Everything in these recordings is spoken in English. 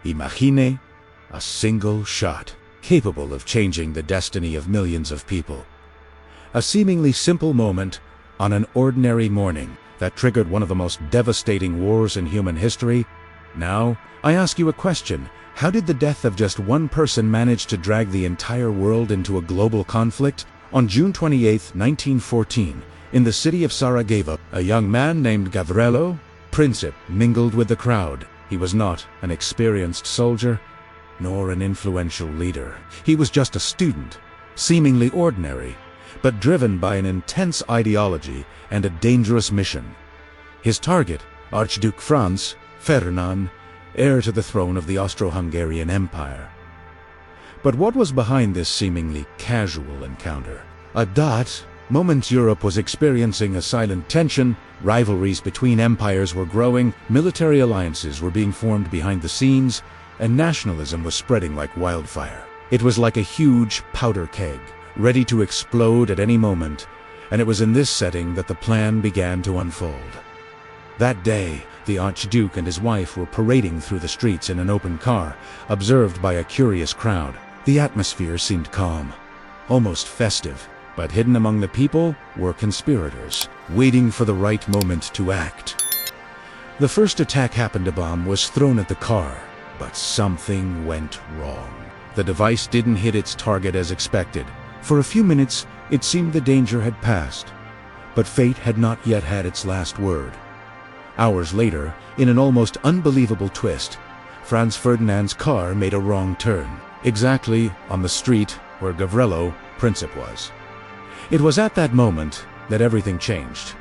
Imagine a single shot capable of changing the destiny of millions of people. A seemingly simple moment on an ordinary morning that triggered one of the most devastating wars in human history. Now, I ask you a question. How did the death of just one person manage to drag the entire world into a global conflict? On June 28, 1914, in the city of Sarajevo, a young man named Gavrilo Princip mingled with the crowd. He was not an experienced soldier, nor an influential leader. He was just a student, seemingly ordinary, but driven by an intense ideology and a dangerous mission. His target, Archduke Franz Ferdinand, heir to the throne of the Austro-Hungarian Empire. But what was behind this seemingly casual encounter? At that moment, Europe was experiencing a silent tension. Rivalries between empires were growing, military alliances were being formed behind the scenes, and nationalism was spreading like wildfire. It was like a huge powder keg, ready to explode at any moment, and it was in this setting that the plan began to unfold. That day, the Archduke and his wife were parading through the streets in an open car, observed by a curious crowd. The atmosphere seemed calm, almost festive, but hidden among the people were conspirators, waiting for the right moment to act. The first attack happened. A bomb was thrown at the car, but something went wrong. The device didn't hit its target as expected. For a few minutes, it seemed the danger had passed, but fate had not yet had its last word. Hours later, in an almost unbelievable twist, Franz Ferdinand's car made a wrong turn, exactly on the street where Gavrilo Princip was. It was at that moment that everything changed.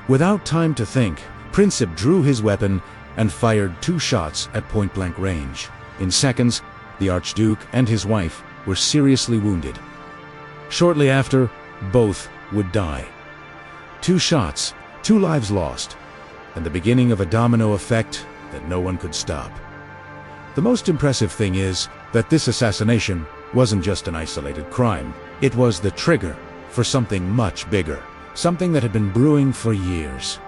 Without time to think, Princip drew his weapon and fired 2 shots at point-blank range. In seconds, the Archduke and his wife were seriously wounded. Shortly after, both would die. 2 shots, 2 lives lost, and the beginning of a domino effect that no one could stop. The most impressive thing is that this assassination wasn't just an isolated crime. It was the trigger for something much bigger, something that had been brewing for years.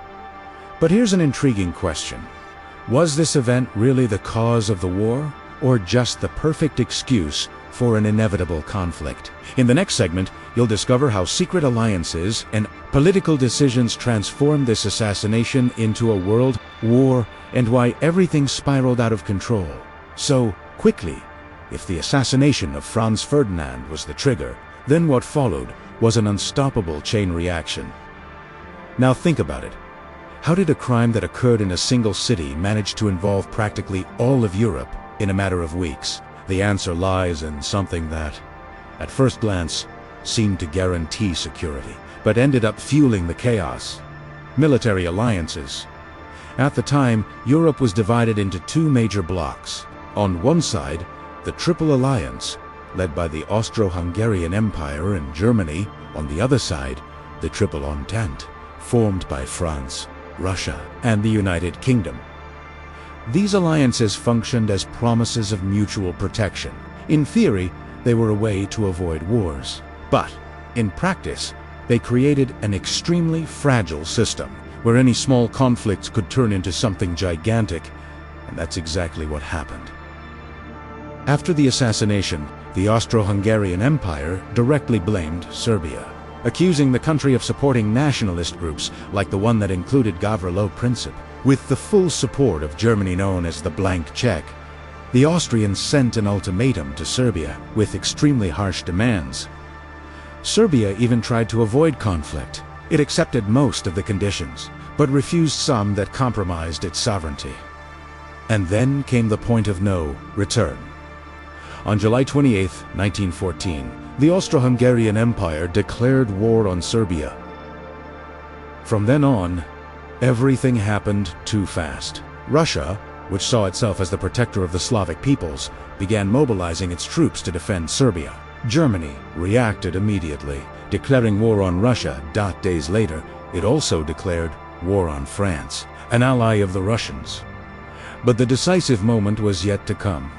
But here's an intriguing question. Was this event really the cause of the war, or just the perfect excuse for an inevitable conflict? In the next segment, you'll discover how secret alliances and political decisions transformed this assassination into a world war, and why everything spiraled out of control so quickly. If the assassination of Franz Ferdinand was the trigger, then what followed was an unstoppable chain reaction. Now think about it. How did a crime that occurred in a single city manage to involve practically all of Europe in a matter of weeks? The answer lies in something that, at first glance, seemed to guarantee security, but ended up fueling the chaos: military alliances. At the time, Europe was divided into 2 major blocs. On one side, the Triple Alliance, led by the Austro-Hungarian Empire and Germany. On the other side, the Triple Entente, formed by France, Russia, and the United Kingdom. These alliances functioned as promises of mutual protection. In theory, they were a way to avoid wars. But, in practice, they created an extremely fragile system, where any small conflicts could turn into something gigantic, and that's exactly what happened. After the assassination, the Austro-Hungarian Empire directly blamed Serbia, accusing the country of supporting nationalist groups like the one that included Gavrilo Princip. With the full support of Germany, known as the Blank Check, the Austrians sent an ultimatum to Serbia with extremely harsh demands. Serbia even tried to avoid conflict. It accepted most of the conditions, but refused some that compromised its sovereignty. And then came the point of no return. On July 28, 1914, the Austro-Hungarian Empire declared war on Serbia. From then on, everything happened too fast. Russia, which saw itself as the protector of the Slavic peoples, began mobilizing its troops to defend Serbia. Germany reacted immediately, declaring war on Russia. Days later, it also declared war on France, an ally of the Russians. But the decisive moment was yet to come.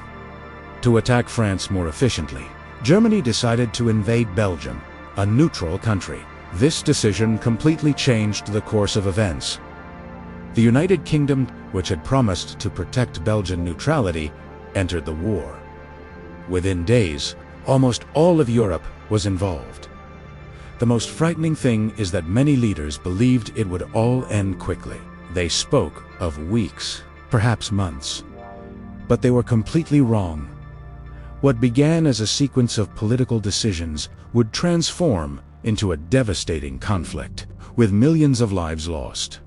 To attack France more efficiently, Germany decided to invade Belgium, a neutral country. This decision completely changed the course of events. The United Kingdom, which had promised to protect Belgian neutrality, entered the war. Within days, almost all of Europe was involved. The most frightening thing is that many leaders believed it would all end quickly. They spoke of weeks, perhaps months. But they were completely wrong. What began as a sequence of political decisions would transform into a devastating conflict, with millions of lives lost.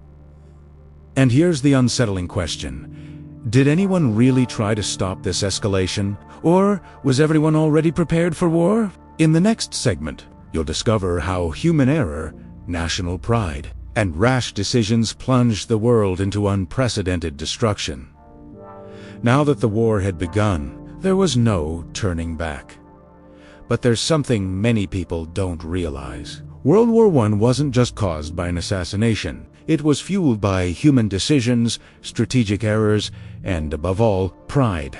And here's the unsettling question. Did anyone really try to stop this escalation, or was everyone already prepared for war? In the next segment, you'll discover how human error, national pride, and rash decisions plunged the world into unprecedented destruction. Now that the war had begun, there was no turning back. But there's something many people don't realize. World War I wasn't just caused by an assassination. It was fueled by human decisions, strategic errors, and above all, pride.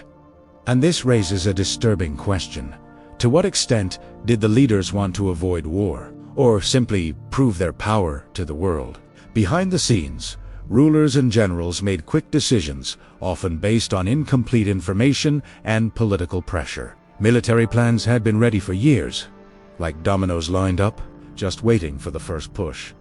And this raises a disturbing question. To what extent did the leaders want to avoid war, or simply prove their power to the world? Behind the scenes, rulers and generals made quick decisions, often based on incomplete information and political pressure. Military plans had been ready for years, like dominoes lined up, just waiting for the first push.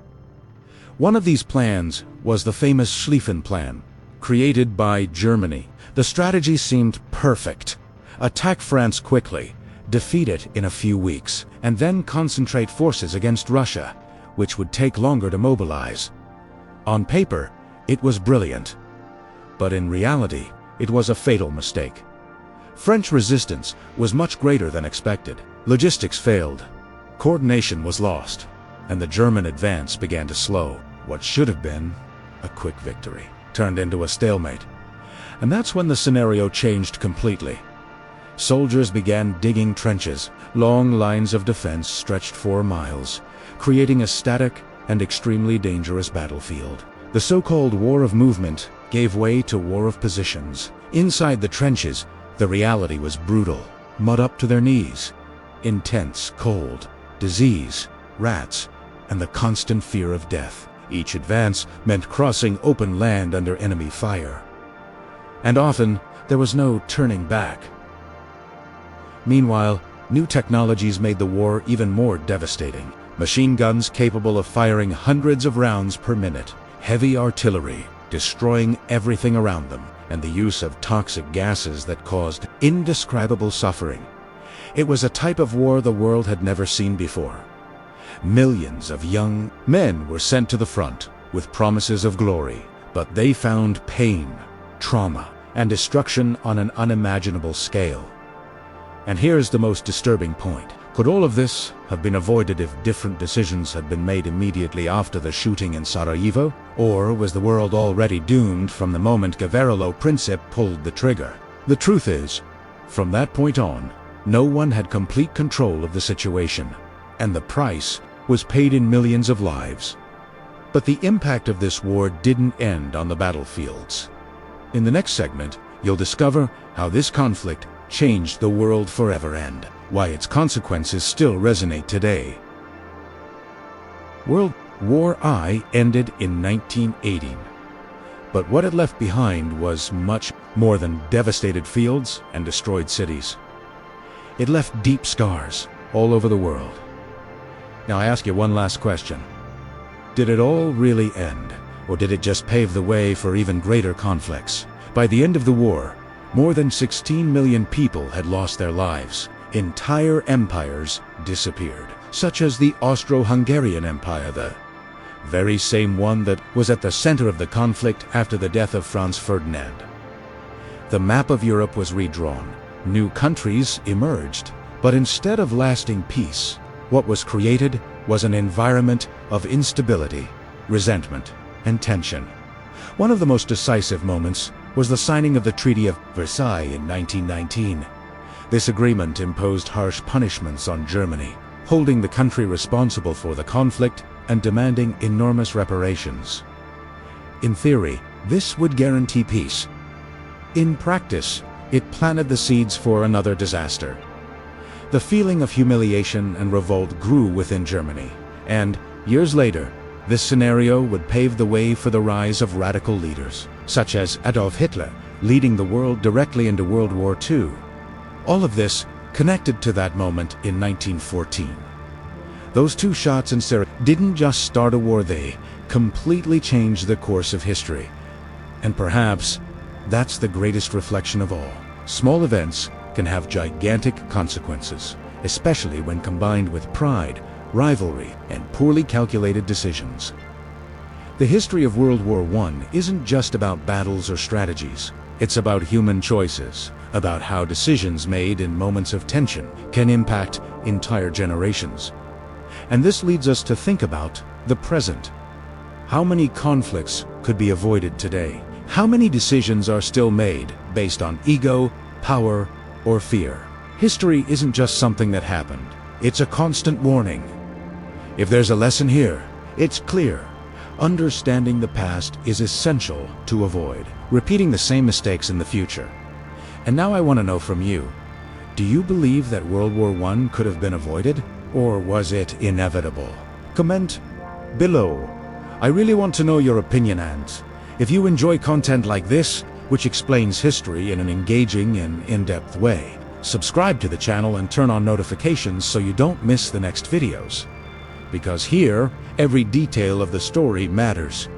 One of these plans was the famous Schlieffen Plan, created by Germany. The strategy seemed perfect. Attack France quickly, defeat it in a few weeks, and then concentrate forces against Russia, which would take longer to mobilize. On paper, it was brilliant. But in reality, it was a fatal mistake. French resistance was much greater than expected. Logistics failed, coordination was lost, and the German advance began to slow. What should have been a quick victory turned into a stalemate. And that's when the scenario changed completely. Soldiers began digging trenches. Long lines of defense stretched 4 miles, creating a static and extremely dangerous battlefield. The so-called war of movement gave way to war of positions. Inside the trenches, the reality was brutal. Mud up to their knees, intense cold, disease, rats, and the constant fear of death. Each advance meant crossing open land under enemy fire. And often, there was no turning back. Meanwhile, new technologies made the war even more devastating. Machine guns capable of firing hundreds of rounds per minute, heavy artillery destroying everything around them, and the use of toxic gases that caused indescribable suffering. It was a type of war the world had never seen before. Millions of young men were sent to the front with promises of glory, but they found pain, trauma, and destruction on an unimaginable scale. And here's the most disturbing point. Could all of this have been avoided if different decisions had been made immediately after the shooting in Sarajevo? Or was the world already doomed from the moment Gavrilo Princip pulled the trigger? The truth is, from that point on, no one had complete control of the situation, and the price was paid in millions of lives. But the impact of this war didn't end on the battlefields. In the next segment, you'll discover how this conflict changed the world forever and why its consequences still resonate today. World War I ended in 1918, but what it left behind was much more than devastated fields and destroyed cities. It left deep scars all over the world. Now I ask you one last question. Did it all really end, or did it just pave the way for even greater conflicts? By the end of the war, more than 16 million people had lost their lives. Entire empires disappeared, such as the Austro-Hungarian Empire, the very same one that was at the center of the conflict after the death of Franz Ferdinand. The map of Europe was redrawn. New countries emerged, but instead of lasting peace, what was created was an environment of instability, resentment, and tension. One of the most decisive moments was the signing of the Treaty of Versailles in 1919. This agreement imposed harsh punishments on Germany, holding the country responsible for the conflict and demanding enormous reparations. In theory, this would guarantee peace. In practice, it planted the seeds for another disaster. The feeling of humiliation and revolt grew within Germany, and years later, this scenario would pave the way for the rise of radical leaders, such as Adolf Hitler, leading the world directly into World War II. All of this connected to that moment in 1914. Those two shots in Syria didn't just start a war, they completely changed the course of history. And perhaps that's the greatest reflection of all. Small events can have gigantic consequences, especially when combined with pride, rivalry, and poorly calculated decisions. The history of World War I isn't just about battles or strategies. It's about human choices, about how decisions made in moments of tension can impact entire generations. And this leads us to think about the present. How many conflicts could be avoided today? How many decisions are still made based on ego, power, or fear? History isn't just something that happened. It's a constant warning. If there's a lesson here, it's clear. Understanding the past is essential to avoid repeating the same mistakes in the future. And now I want to know from you, do you believe that World War I could have been avoided? Or was it inevitable? Comment below. I really want to know your opinion, and if you enjoy content like this, which explains history in an engaging and in-depth way, subscribe to the channel and turn on notifications so you don't miss the next videos. Because here, every detail of the story matters.